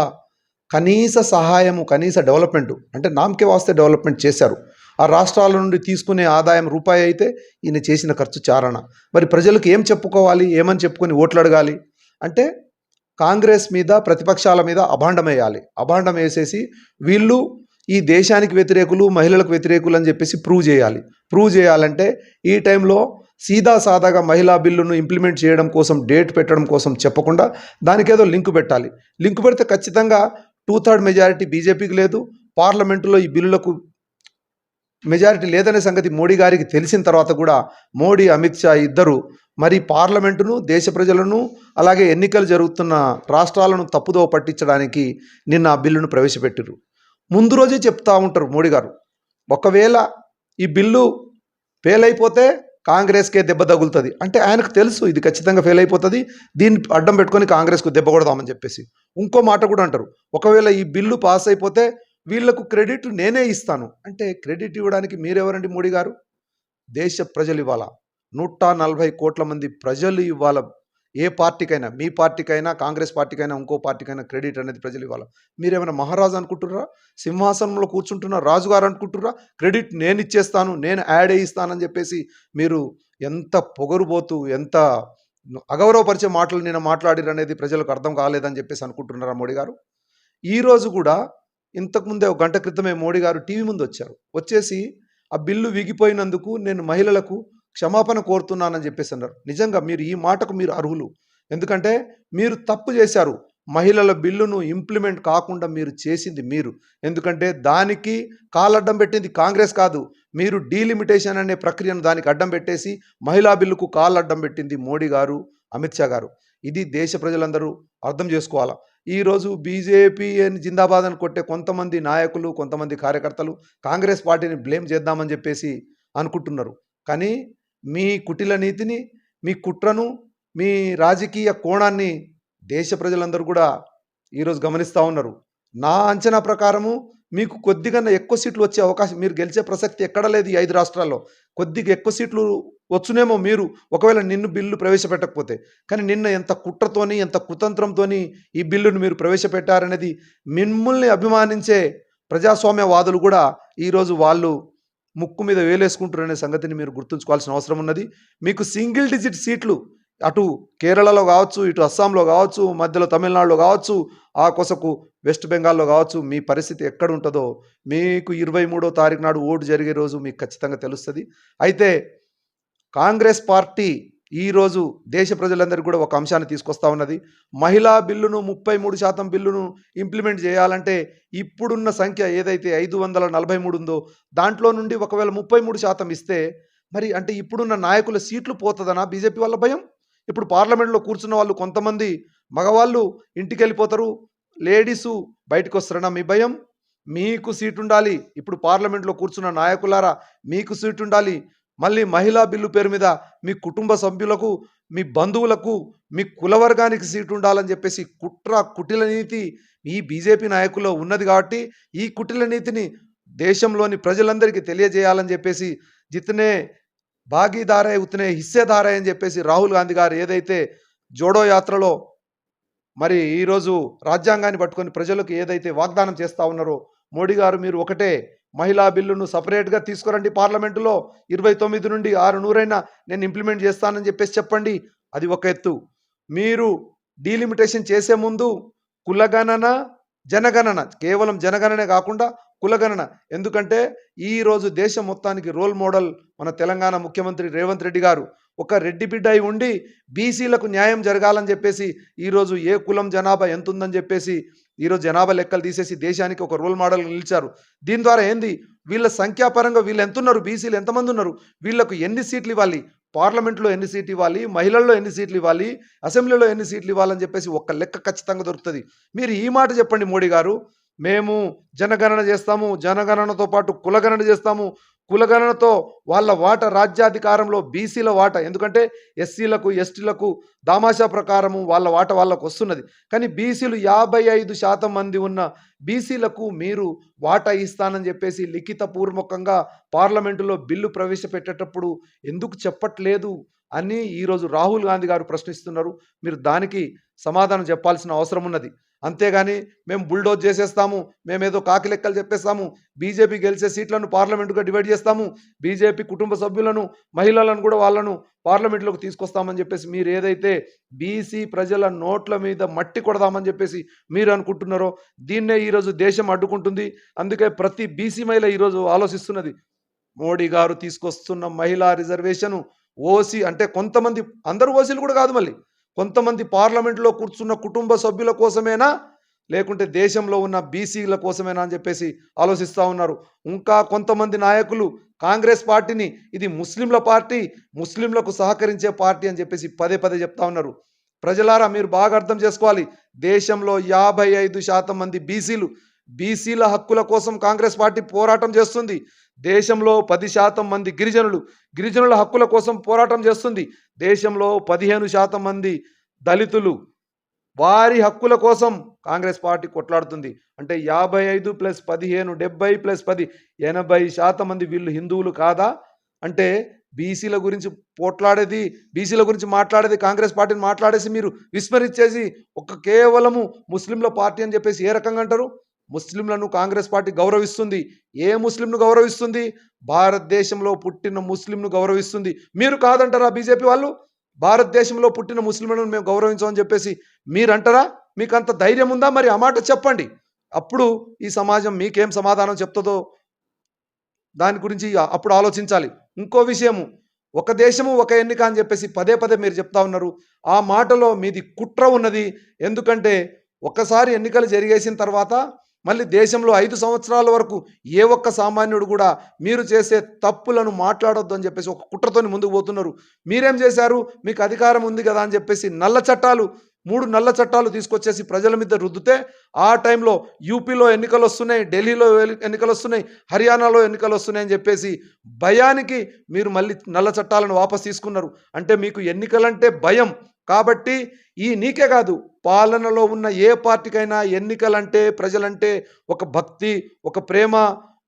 కనీస సహాయము, కనీస డెవలప్మెంట్ అంటే నామకే వాస్తే డెవలప్మెంట్ చేశారు. ఆ రాష్ట్రాల నుండి తీసుకునే ఆదాయం రూపాయి అయితే ఈయన చేసిన ఖర్చు చారణ. మరి ప్రజలకు ఏం చెప్పుకోవాలి, ఏమని చెప్పుకొని ఓట్లు అడగాలి అంటే కాంగ్రెస్ మీద, ప్రతిపక్షాల మీద అభాండం వేయాలి. అభాండం వేసేసి వీళ్ళు ఈ దేశానికి వ్యతిరేకులు, మహిళలకు వ్యతిరేకులు అని చెప్పేసి ప్రూవ్ చేయాలంటే ఈ టైంలో సాదాగా మహిళా బిల్లును ఇంప్లిమెంట్ చేయడం కోసం, డేట్ పెట్టడం కోసం చెప్పకుండా దానికేదో లింకు పెట్టాలి. లింకు పెడితే ఖచ్చితంగా 2/3 మెజారిటీ బీజేపీకి లేదు, పార్లమెంటులో ఈ బిల్లులకు మెజారిటీ లేదనే సంగతి మోడీ గారికి తెలిసిన తర్వాత కూడా మోడీ, అమిత్ షా ఇద్దరు మరి పార్లమెంటును, దేశ ప్రజలను, అలాగే ఎన్నికలు జరుగుతున్న రాష్ట్రాలను తప్పుదోవ పట్టించడానికి నిన్న ఆ బిల్లును ప్రవేశపెట్టారు. ముందు రోజే చెప్తా ఉంటారు మోడీ గారు, ఒకవేళ ఈ బిల్లు ఫెయిల్ అయిపోతే కాంగ్రెస్కే దెబ్బ తగులుతుంది అంటే ఆయనకు తెలుసు ఇది ఖచ్చితంగా ఫెయిల్ అయిపోతుంది, దీన్ని అడ్డం పెట్టుకొని కాంగ్రెస్కు దెబ్బ కొడదామని చెప్పేసి. ఇంకో మాట కూడా అంటారు, ఒకవేళ ఈ బిల్లు పాస్ అయిపోతే వీళ్లకు క్రెడిట్ నేనే ఇస్తాను అంటే క్రెడిట్ ఇవ్వడానికి మీరెవరండి మోడీ గారు? దేశ ప్రజలు ఇవ్వాల, 140 కోట్ల మంది ప్రజలు ఇవ్వాల. ఏ పార్టీకైనా, మీ పార్టీకైనా, కాంగ్రెస్ పార్టీకైనా, ఇంకో పార్టీకైనా క్రెడిట్ అనేది ప్రజలు ఇవ్వాలి. మీరేమైనా మహారాజు అనుకుంటున్నారా? సింహాసనంలో కూర్చుంటున్న రాజుగారు అనుకుంటున్నారా? క్రెడిట్ నేను ఇచ్చేస్తాను, నేను యాడ్ ఇస్తానని చెప్పేసి మీరు ఎంత పొగరుబోతూ, ఎంత అగౌరవపరిచే మాటలు నేను మాట్లాడిరు అనేది ప్రజలకు అర్థం కాలేదని చెప్పేసి అనుకుంటున్నారా మోడీ గారు? ఈరోజు కూడా ఇంతకుముందే ఒక గంట క్రితమే మోడీ గారు టీవీ ముందు వచ్చారు. వచ్చేసి ఆ బిల్లు విగిపోయినందుకు నేను మహిళలకు క్షమాపణ కోరుతున్నానని చెప్పేసి అన్నారు. నిజంగా మీరు ఈ మాటకు మీరు అర్హులు. ఎందుకంటే మీరు తప్పు చేశారు. మహిళల బిల్లును ఇంప్లిమెంట్ కాకుండా మీరు చేసింది మీరు. ఎందుకంటే దానికి కాలడ్డం పెట్టింది కాంగ్రెస్ కాదు, మీరు డీలిమిటేషన్ అనే ప్రక్రియను దానికి అడ్డం పెట్టేసి మహిళా బిల్లుకు కాలడ్డం పెట్టింది మోడీ గారు, అమిత్ షా గారు. ఇది దేశ ప్రజలందరూ అర్థం చేసుకోవాలా. ఈరోజు బీజేపీ అని జిందాబాద్ అని కొట్టే కొంతమంది నాయకులు, కొంతమంది కార్యకర్తలు కాంగ్రెస్ పార్టీని బ్లేమ్ చేద్దామని చెప్పేసి అనుకుంటున్నారు. కానీ మీ కుటిల నీతిని, మీ కుట్రను, మీ రాజకీయ కోణాన్ని దేశ ప్రజలందరూ కూడా ఈరోజు గమనిస్తూ ఉన్నారు. నా అంచనా ప్రకారము మీకు కొద్దిగా ఎక్కువ సీట్లు వచ్చే అవకాశం, మీరు గెలిచే ప్రసక్తి ఎక్కడ లేదు ఈ 5 రాష్ట్రాల్లో. కొద్దిగా ఎక్కువ సీట్లు వచ్చునేమో మీరు, ఒకవేళ నిన్ను బిల్లు ప్రవేశపెట్టకపోతే. కానీ నిన్న ఎంత కుట్రతోని, ఎంత కుతంత్రంతోని ఈ బిల్లును మీరు ప్రవేశపెట్టారనేది మిమ్మల్ని అభిమానించే ప్రజాస్వామ్యవాదులు కూడా ఈరోజు వాళ్ళు ముక్కు మీద వేలేసుకుంటారనే సంగతిని మీరు గుర్తుంచుకోవాల్సిన అవసరం ఉన్నది. మీకు సింగిల్ డిజిట్ సీట్లు అటు కేరళలో కావచ్చు, ఇటు అస్సాంలో కావచ్చు, మధ్యలో తమిళనాడులో కావచ్చు, ఆ కొసకు వెస్ట్ బెంగాల్లో కావచ్చు, మీ పరిస్థితి ఎక్కడ ఉంటుందో మీకు 23వ తారీఖు నాడు ఓటు జరిగే రోజు మీకు ఖచ్చితంగా తెలుస్తుంది. అయితే కాంగ్రెస్ పార్టీ ఈరోజు దేశ ప్రజలందరికీ కూడా ఒక అంశాన్ని తీసుకొస్తా ఉన్నది. మహిళా బిల్లును 33% బిల్లును ఇంప్లిమెంట్ చేయాలంటే ఇప్పుడున్న సంఖ్య ఏదైతే 543 ఉందో దాంట్లో నుండి ఒకవేళ 33% ఇస్తే మరి అంటే ఇప్పుడున్న నాయకుల సీట్లు పోతుందనా బీజేపీ వాళ్ళ భయం? ఇప్పుడు పార్లమెంట్లో కూర్చున్న వాళ్ళు కొంతమంది మగవాళ్ళు ఇంటికి వెళ్ళిపోతారు, లేడీసు బయటకు వస్తారనా మీ భయం? మీకు సీటు ఉండాలి. ఇప్పుడు పార్లమెంట్లో కూర్చున్న నాయకులారా మీకు సీటు ఉండాలి. మళ్ళీ మహిళా బిల్లు పేరు మీద మీ కుటుంబ సభ్యులకు, మీ బంధువులకు, మీ కులవర్గానికి సీటు ఉండాలని చెప్పేసి కుటిల నీతి ఈ బీజేపీ నాయకుల్లో ఉన్నది. కాబట్టి ఈ కుటిల నీతిని దేశంలోని ప్రజలందరికీ తెలియజేయాలని చెప్పేసి జితనే భాగీదారే ఉతనే హిస్సేదారే అని చెప్పేసి రాహుల్ గాంధీ గారు ఏదైతే జోడో యాత్రలో మరి ఈరోజు రాజ్యాంగాన్ని పట్టుకొని ప్రజలకు ఏదైతే వాగ్దానం చేస్తూ ఉన్నారో మోడీ గారు, మీరు ఒకటే మహిళా బిల్లును సపరేట్గా తీసుకురండి, పార్లమెంటులో 29 నుండి 600 నేను ఇంప్లిమెంట్ చేస్తానని చెప్పేసి చెప్పండి. అది ఒక ఎత్తు. మీరు డీలిమిటేషన్ చేసే ముందు కులగణన, జనగణన, కేవలం జనగణనే కాకుండా కులగణన. ఎందుకంటే ఈరోజు దేశం మొత్తానికి రోల్ మోడల్ మన తెలంగాణ ముఖ్యమంత్రి రేవంత్ రెడ్డి గారు. ఒక రెడ్డి బిడ్డ అయి ఉండి బీసీలకు న్యాయం జరగాలని చెప్పేసి ఈరోజు ఏ కులం జనాభా ఎంత ఉందని చెప్పేసి ఈరోజు జనాభా లెక్కలు తీసేసి దేశానికి ఒక రోల్ మోడల్ నిలిచారు. దీని ద్వారా ఏంది, వీళ్ళ సంఖ్యాపరంగా వీళ్ళు ఎంత ఉన్నారు, బీసీలు ఎంతమంది ఉన్నారు, వీళ్ళకు ఎన్ని సీట్లు ఇవ్వాలి, పార్లమెంట్లో ఎన్ని సీట్లు ఇవ్వాలి, మహిళల్లో ఎన్ని సీట్లు ఇవ్వాలి, అసెంబ్లీలో ఎన్ని సీట్లు ఇవ్వాలని చెప్పేసి ఒక్క లెక్క ఖచ్చితంగా దొరుకుతుంది. మీరు ఈ మాట చెప్పండి మోడీ గారు, మేము జనగణన చేస్తాము, జనగణనతో పాటు కులగణన చేస్తాము, కులగణనతో వాళ్ళ వాటా రాజ్యాధికారంలో బీసీల వాటా, ఎందుకంటే ఎస్సీలకు ఎస్టీలకు దామాషా ప్రకారము వాళ్ళ వాటా వాళ్ళకు వస్తున్నది. కానీ బీసీలు 55% మంది ఉన్న బీసీలకు మీరు వాటా ఇస్తానని చెప్పేసి లిఖితపూర్వకంగా పార్లమెంటులో బిల్లు ప్రవేశపెట్టేటప్పుడు ఎందుకు చెప్పట్లేదు అని ఈరోజు రాహుల్ గాంధీ గారు ప్రశ్నిస్తున్నారు. మీరు దానికి సమాధానం చెప్పాల్సిన అవసరం ఉన్నది. అంతేగాని మేము బుల్డోజ్ చేసేస్తాము, మేమేదో కాకి లెక్కలు చెప్పేస్తాము, బీజేపీ గెలిచే సీట్లను పార్లమెంటుగా డివైడ్ చేస్తాము, బీజేపీ కుటుంబ సభ్యులను, మహిళలను కూడా వాళ్ళను పార్లమెంట్లోకి తీసుకొస్తామని చెప్పేసి మీరు ఏదైతే బీసీ ప్రజల నోట్ల మీద మట్టి కొడదామని చెప్పేసి మీరు అనుకుంటున్నారో దీన్నే ఈరోజు దేశం అడ్డుకుంటుంది. అందుకే ప్రతి బీసీ మహిళ ఈరోజు ఆలోచిస్తున్నది, మోడీ గారు తీసుకొస్తున్న మహిళా రిజర్వేషను ఓసీ అంటే కొంతమంది, అందరూ ఓసీలు కూడా కాదు, మళ్ళీ కొంతమంది పార్లమెంట్లో కూర్చున్న కుటుంబ సభ్యుల కోసమేనా లేకుంటే దేశంలో ఉన్న బీసీల కోసమేనా అని చెప్పేసి ఆలోచిస్తూ ఉన్నారు. ఇంకా కొంతమంది నాయకులు కాంగ్రెస్ పార్టీని ఇది ముస్లింల పార్టీ, ముస్లింలకు సహకరించే పార్టీ అని చెప్పేసి పదే పదే చెప్తా ఉన్నారు. ప్రజలారా మీరు బాగా అర్థం చేసుకోవాలి. దేశంలో 55% మంది బీసీల హక్కుల కోసం కాంగ్రెస్ పార్టీ పోరాటం చేస్తుంది. దేశంలో 10% మంది గిరిజనుల హక్కుల కోసం పోరాటం చేస్తుంది. దేశంలో 15% మంది దళితులు వారి హక్కుల కోసం కాంగ్రెస్ పార్టీ కొట్లాడుతుంది. అంటే 55 + 15 70 + 10 80% మంది వీళ్ళు హిందువులు కాదా? అంటే బీసీల గురించి పోట్లాడేది, బీసీల గురించి మాట్లాడేది కాంగ్రెస్ పార్టీని మాట్లాడేసి మీరు విస్మరించేసి కేవలము ముస్లింల పార్టీ అని చెప్పేసి ఏ రకంగా అంటారు? ముస్లింలను కాంగ్రెస్ పార్టీ గౌరవిస్తుంది. ఏ ముస్లింను గౌరవిస్తుంది? భారతదేశంలో పుట్టిన ముస్లింను గౌరవిస్తుంది. మీరు కాదంటారా బీజేపీ వాళ్ళు? భారతదేశంలో పుట్టిన ముస్లింలను మేము గౌరవించమని చెప్పేసి మీరు అంటారా? మీకు అంత ధైర్యం ఉందా? మరి ఆ మాట చెప్పండి. అప్పుడు ఈ సమాజం మీకేం సమాధానం చెప్తుందో దాని గురించి అప్పుడు ఆలోచించాలి. ఇంకో విషయము, ఒక దేశము ఒక ఎన్నిక అని చెప్పేసి పదే పదే మీరు చెప్తా ఉన్నారు. ఆ మాటలో మీది కుట్ర ఉన్నది. ఎందుకంటే ఒకసారి ఎన్నికలు జరిగేసిన తర్వాత మళ్ళీ దేశంలో 5 సంవత్సరాల వరకు ఏ ఒక్క సామాన్యుడు కూడా మీరు చేసే తప్పులను మాట్లాడొద్దు అని చెప్పేసి ఒక కుట్రతోని ముందుకు పోతున్నారు. మీరేం చేశారు? మీకు అధికారం ఉంది కదా అని చెప్పేసి 3 నల్ల చట్టాలు తీసుకొచ్చేసి ప్రజల మీద రుద్దితే ఆ టైంలో యూపీలో ఎన్నికలు వస్తున్నాయి, ఢిల్లీలో ఎన్నికలు వస్తున్నాయి, హర్యానాలో ఎన్నికలు వస్తున్నాయి అని చెప్పేసి భయానికి మీరు మళ్ళీ నల్ల చట్టాలను వాపస్ తీసుకున్నారు. అంటే మీకు ఎన్నికలంటే భయం. కాబట్టి నీకే కాదు, పాలనలో ఉన్న ఏ పార్టీకైనా ఎన్నికలంటే ప్రజలంటే ఒక భక్తి, ఒక ప్రేమ,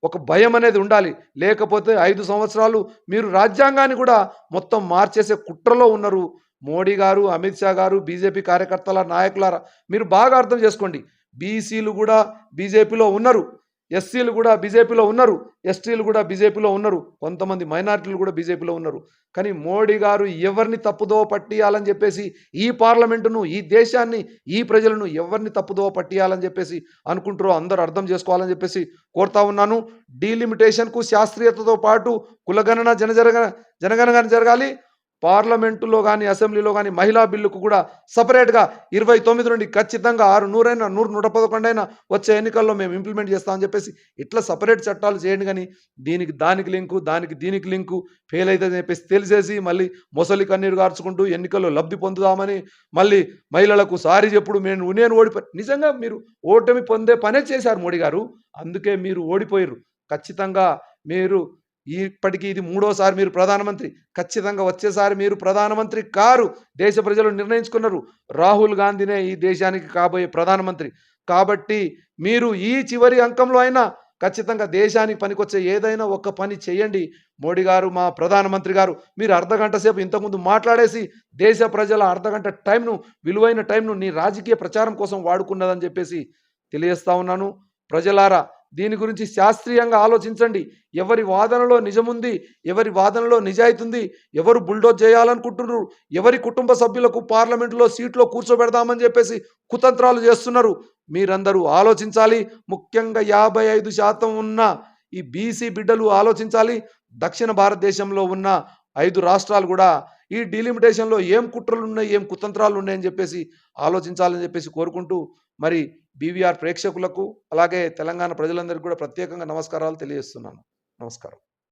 ఒక భయం అనేది ఉండాలి. లేకపోతే 5 సంవత్సరాలు మీరు రాజ్యాంగాన్ని కూడా మొత్తం మార్చేసే కుట్రలో ఉన్నారు. మోడీ గారు, అమిత్ షా గారు, బీజేపీ కార్యకర్తల నాయకులారా మీరు బాగా అర్థం చేసుకోండి. బీసీలు కూడా బీజేపీలో ఉన్నారు, ఎస్సీలు కూడా బీజేపీలో ఉన్నారు, ఎస్టీలు కూడా బీజేపీలో ఉన్నారు, కొంతమంది మైనారిటీలు కూడా బీజేపీలో ఉన్నారు. కానీ మోడీ గారు ఎవరిని తప్పుదోవ పట్టియాలని చెప్పేసి ఈ పార్లమెంటును, ఈ దేశాన్ని, ఈ ప్రజలను ఎవరిని తప్పుదోవ పట్టియాలని చెప్పేసి అనుకుంటారో అందరూ అర్థం చేసుకోవాలని చెప్పేసి కోరుతా ఉన్నాను. డీలిమిటేషన్కు శాస్త్రీయతతో పాటు కులగణన, జనగణన జరగాలి. పార్లమెంటులో కానీ అసెంబ్లీలో కానీ మహిళా బిల్లుకు కూడా సపరేట్గా 29 నుండి ఖచ్చితంగా 100 అయినా 100, 111 అయినా వచ్చే ఎన్నికల్లో మేము ఇంప్లిమెంట్ చేస్తామని చెప్పేసి ఇట్లా సపరేట్ చట్టాలు చేయండి. కానీ దానికి లింకు, దీనికి లింకు ఫెయిల్ అవుతుందని చెప్పేసి తెలిసేసి మళ్ళీ మొసలి కన్నీరు గార్చుకుంటూ ఎన్నికల్లో లబ్ధి పొందుదామని మళ్ళీ మహిళలకు సారీ చెప్పుడు నేను ఓడిపోయి, నిజంగా మీరు ఓటమి పొందే పనే చేశారు మోడీ గారు. అందుకే మీరు ఓడిపోయారు. ఖచ్చితంగా మీరు ఇప్పటికీ ఇది 3వసారి మీరు ప్రధానమంత్రి. ఖచ్చితంగా వచ్చేసారి మీరు ప్రధానమంత్రి కారు. దేశ ప్రజలు నిర్ణయించుకున్నారు. రాహుల్ గాంధీనే ఈ దేశానికి కాబోయే ప్రధానమంత్రి. కాబట్టి మీరు ఈ చివరి అంకంలో అయినా ఖచ్చితంగా దేశానికి పనికొచ్చే ఏదైనా ఒక పని చేయండి. మోడీ గారు, మా ప్రధానమంత్రి గారు, మీరు అర్ధగంట సేపు ఇంతకుముందు మాట్లాడేసి దేశ ప్రజల అర్ధగంట టైంను, విలువైన టైంను నీ రాజకీయ ప్రచారం కోసం వాడుకున్నదని చెప్పేసి తెలియజేస్తా ఉన్నాను. ప్రజలారా దీని గురించి శాస్త్రీయంగా ఆలోచించండి. ఎవరి వాదనలో నిజముంది, ఎవరి వాదనలో నిజాయితీ ఉంది, ఎవరు బుల్డోజ్ చేయాలనుకుంటున్నారు, ఎవరి కుటుంబ సభ్యులకు పార్లమెంటులో సీట్లో కూర్చోబెడదామని చెప్పేసి కుతంత్రాలు చేస్తున్నారు, మీరందరూ ఆలోచించాలి. ముఖ్యంగా 55% ఉన్న ఈ బీసీ బిడ్డలు ఆలోచించాలి. దక్షిణ భారతదేశంలో ఉన్న 5 రాష్ట్రాలు కూడా ఈ డీలిమిటేషన్లో ఏం కుట్రలు ఉన్నాయి, ఏం కుతంత్రాలు ఉన్నాయని చెప్పేసి ఆలోచించాలని చెప్పేసి కోరుకుంటూ మరి బీవీఆర్ ప్రేక్షకులకు అలాగే తెలంగాణ ప్రజలందరికీ కూడా ప్రత్యేకంగా నమస్కారాలు తెలియజేస్తున్నాను. నమస్కారం.